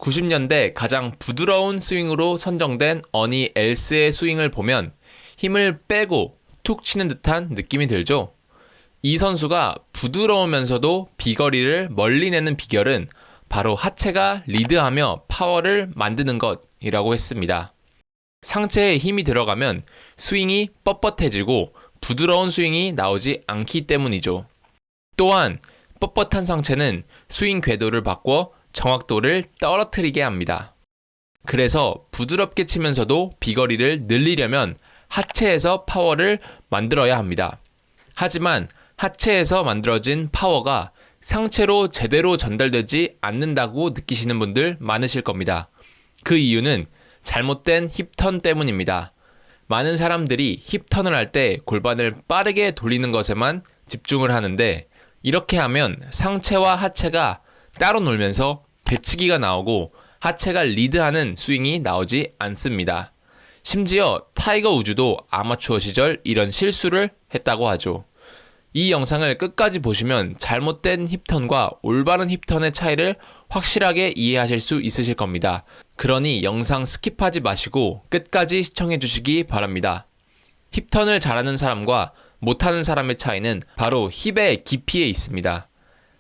90년대 가장 부드러운 스윙으로 선정된 어니 엘스의 스윙을 보면 힘을 빼고 툭 치는 듯한 느낌이 들죠. 이 선수가 부드러우면서도 비거리를 멀리 내는 비결은 바로 하체가 리드하며 파워를 만드는 것이라고 했습니다. 상체에 힘이 들어가면 스윙이 뻣뻣해지고 부드러운 스윙이 나오지 않기 때문이죠. 또한 뻣뻣한 상체는 스윙 궤도를 바꿔 정확도를 떨어뜨리게 합니다. 그래서 부드럽게 치면서도 비거리를 늘리려면 하체에서 파워를 만들어야 합니다. 하지만 하체에서 만들어진 파워가 상체로 제대로 전달되지 않는다고 느끼시는 분들 많으실 겁니다. 그 이유는 잘못된 힙턴 때문입니다. 많은 사람들이 힙턴을 할 때 골반을 빠르게 돌리는 것에만 집중을 하는데 이렇게 하면 상체와 하체가 따로 놀면서 배치기가 나오고 하체가 리드하는 스윙이 나오지 않습니다. 심지어 타이거 우즈도 아마추어 시절 이런 실수를 했다고 하죠. 이 영상을 끝까지 보시면 잘못된 힙턴과 올바른 힙턴의 차이를 확실하게 이해하실 수 있으실 겁니다. 그러니 영상 스킵하지 마시고 끝까지 시청해 주시기 바랍니다. 힙턴을 잘하는 사람과 못하는 사람의 차이는 바로 힙의 깊이에 있습니다.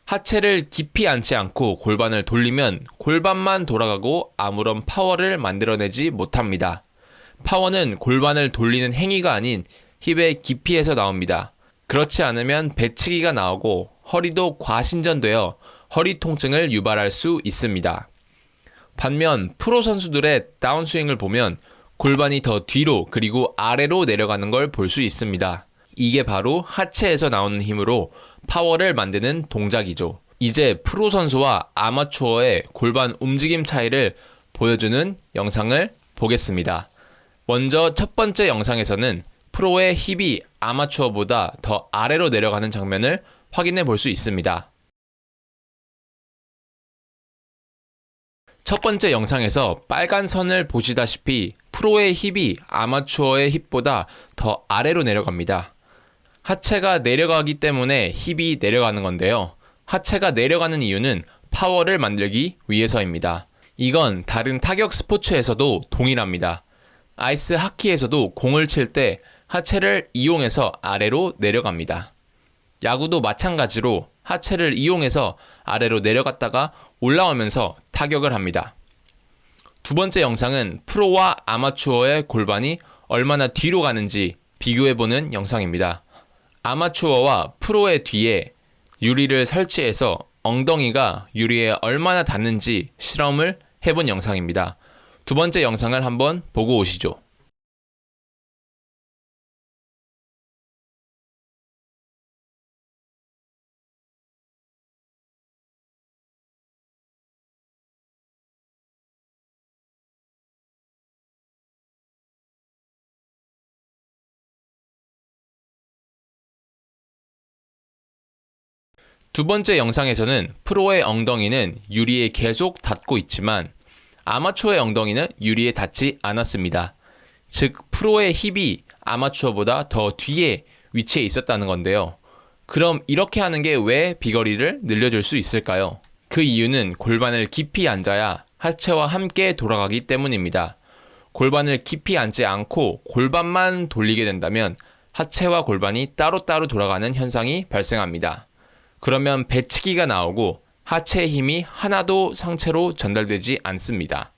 하체를 깊이 앉지 않고 골반을 돌리면 골반만 돌아가고 아무런 파워를 만들어내지 못합니다. 파워는 골반을 돌리는 행위가 아닌 힙의 깊이에서 나옵니다. 그렇지 않으면 배치기가 나오고 허리도 과신전되어 허리 통증을 유발할 수 있습니다. 반면 프로 선수들의 다운스윙을 보면 골반이 더 뒤로 그리고 아래로 내려가는 걸 볼 수 있습니다. 이게 바로 하체에서 나오는 힘으로 파워를 만드는 동작이죠. 이제 프로 선수와 아마추어의 골반 움직임 차이를 보여주는 영상을 보겠습니다. 먼저 첫 번째 영상에서는 프로의 힙이 아마추어보다 더 아래로 내려가는 장면을 확인해 볼 수 있습니다. 첫 번째 영상에서 빨간 선을 보시다시피 프로의 힙이 아마추어의 힙보다 더 아래로 내려갑니다. 하체가 내려가기 때문에 힙이 내려가는 건데요. 하체가 내려가는 이유는 파워를 만들기 위해서입니다. 이건 다른 타격 스포츠에서도 동일합니다. 아이스 하키에서도 공을 칠 때 하체를 이용해서 아래로 내려갑니다. 야구도 마찬가지로 하체를 이용해서 아래로 내려갔다가 올라오면서 타격을 합니다. 두 번째 영상은 프로와 아마추어의 골반이 얼마나 뒤로 가는지 비교해보는 영상입니다. 아마추어와 프로의 뒤에 유리를 설치해서 엉덩이가 유리에 얼마나 닿는지 실험을 해본 영상입니다. 두 번째 영상을 한번 보고 오시죠. 두 번째 영상에서는 프로의 엉덩이는 유리에 계속 닿고 있지만 아마추어의 엉덩이는 유리에 닿지 않았습니다. 즉 프로의 힙이 아마추어보다 더 뒤에 위치해 있었다는 건데요. 그럼 이렇게 하는 게 왜 비거리를 늘려줄 수 있을까요? 그 이유는 골반을 깊이 앉아야 하체와 함께 돌아가기 때문입니다. 골반을 깊이 앉지 않고 골반만 돌리게 된다면 하체와 골반이 따로따로 돌아가는 현상이 발생합니다. 그러면 배치기가 나오고 하체의 힘이 하나도 상체로 전달되지 않습니다.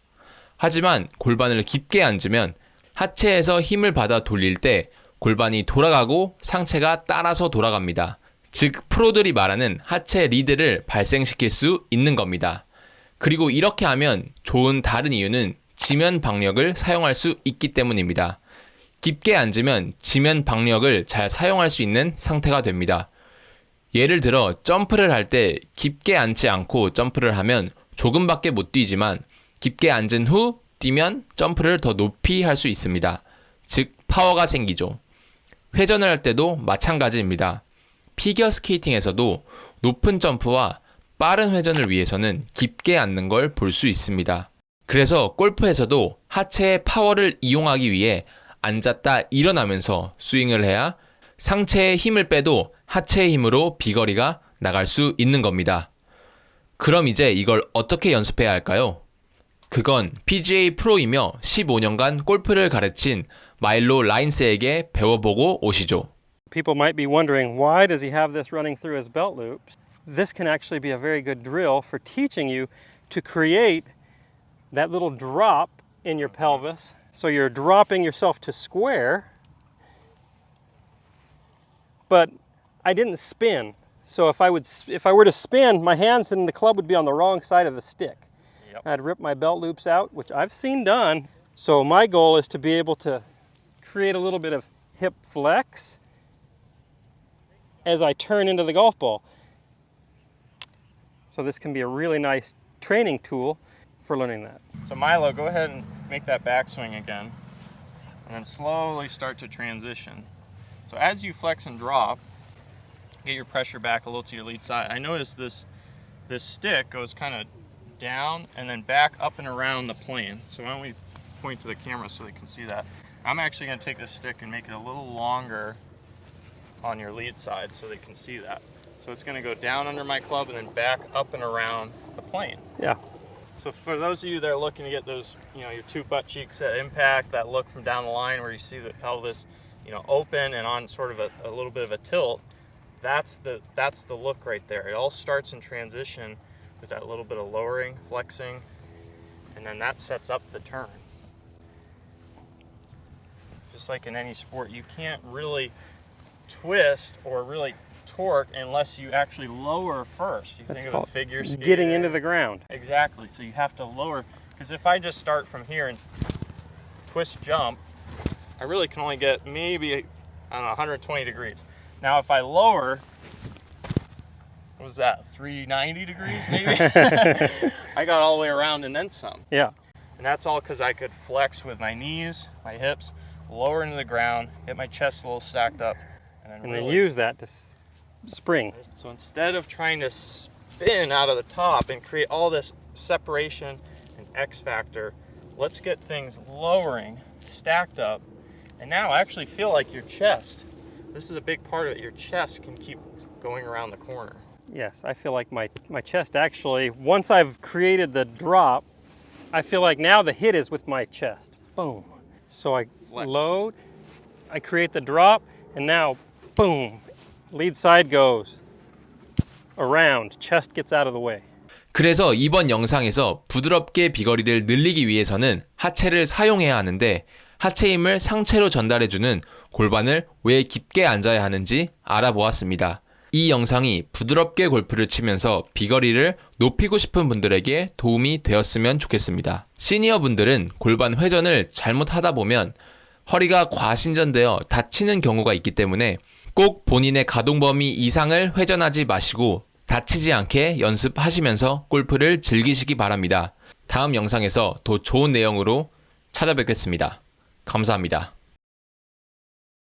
하지만 골반을 깊게 앉으면 하체에서 힘을 받아 돌릴 때 골반이 돌아가고 상체가 따라서 돌아갑니다. 즉 프로들이 말하는 하체 리드를 발생시킬 수 있는 겁니다. 그리고 이렇게 하면 좋은 다른 이유는 지면 박력을 사용할 수 있기 때문입니다. 깊게 앉으면 지면 박력을 잘 사용할 수 있는 상태가 됩니다. 예를 들어 점프를 할 때 깊게 앉지 않고 점프를 하면 조금밖에 못 뛰지만 깊게 앉은 후 뛰면 점프를 더 높이 할 수 있습니다. 즉 파워가 생기죠. 회전을 할 때도 마찬가지입니다. 피겨 스케이팅에서도 높은 점프와 빠른 회전을 위해서는 깊게 앉는 걸 볼 수 있습니다. 그래서 골프에서도 하체의 파워를 이용하기 위해 앉았다 일어나면서 스윙을 해야 상체의 힘을 빼도 하체의 힘으로 비거리가 나갈 수 있는 겁니다. 그럼 이제 이걸 어떻게 연습해야 할까요? 그건 PGA 프로이며 15년간 골프를 가르친 마일로 라인스에게 배워보고 오시죠. People might be wondering, why does he have this running through his belt loops? This can actually be a very good drill for teaching you to create that little drop in your pelvis. So you're dropping yourself to square, but I didn't spin. So if I were to spin, my hands and the club would be on the wrong side of the stick. Yep. I'd rip my belt loops out, which I've seen done. So my goal is to be able to create a little bit of hip flex as I turn into the golf ball. So this can be a really nice training tool for learning that. So Milo, go ahead and make that backswing again, and then slowly start to transition. So as you flex and drop, get your pressure back a little to your lead side. I noticed this stick goes kind of down and then back up and around the plane. So why don't we point to the camera so they can see that. I'm actually going to take this stick and make it a little longer on your lead side so they can see that. So it's going to go down under my club and then back up and around the plane. Yeah. So for those of you that are looking to get those, your two butt cheeks at impact, that look from down the line where you see the pelvis, open and on sort of a little bit of a tilt, that's the look right there. It all starts in transition with that little bit of lowering, flexing, and then that sets up the turn. Just like in any sport, you can't really twist or really torque unless you actually lower first. You think of a figure skater. Getting into the ground. Exactly. So you have to lower, because if I just start from here and twist jump, I really can only get maybe, I don't know, 120 degrees. Now if I lower, what was that, 390 degrees maybe? I got all the way around and then some. Yeah. And that's all because I could flex with my knees, my hips, lower into the ground, get my chest a little stacked up, and then use that to spring. So instead of trying to spin out of the top and create all this separation and X factor, let's get things lowering, stacked up, and now I actually feel like your chest, this is a big part of it, your chest can keep going around the corner. Yes, I feel like my chest actually, once I've created the drop, I feel like now the hit is with my chest. Boom. So I load, I create the drop, and now, boom, lead side goes around, chest gets out of the way. 그래서 이번 영상에서 부드럽게 비거리를 늘리기 위해서는 하체를 사용해야 하는데 하체 힘을 상체로 전달해주는 골반을 왜 깊게 앉아야 하는지 알아보았습니다. 이 영상이 부드럽게 골프를 치면서 비거리를 높이고 싶은 분들에게 도움이 되었으면 좋겠습니다. 시니어 분들은 골반 회전을 잘못하다 보면 허리가 과신전되어 다치는 경우가 있기 때문에 꼭 본인의 가동 범위 이상을 회전하지 마시고 다치지 않게 연습하시면서 골프를 즐기시기 바랍니다. 다음 영상에서 더 좋은 내용으로 찾아뵙겠습니다. 감사합니다.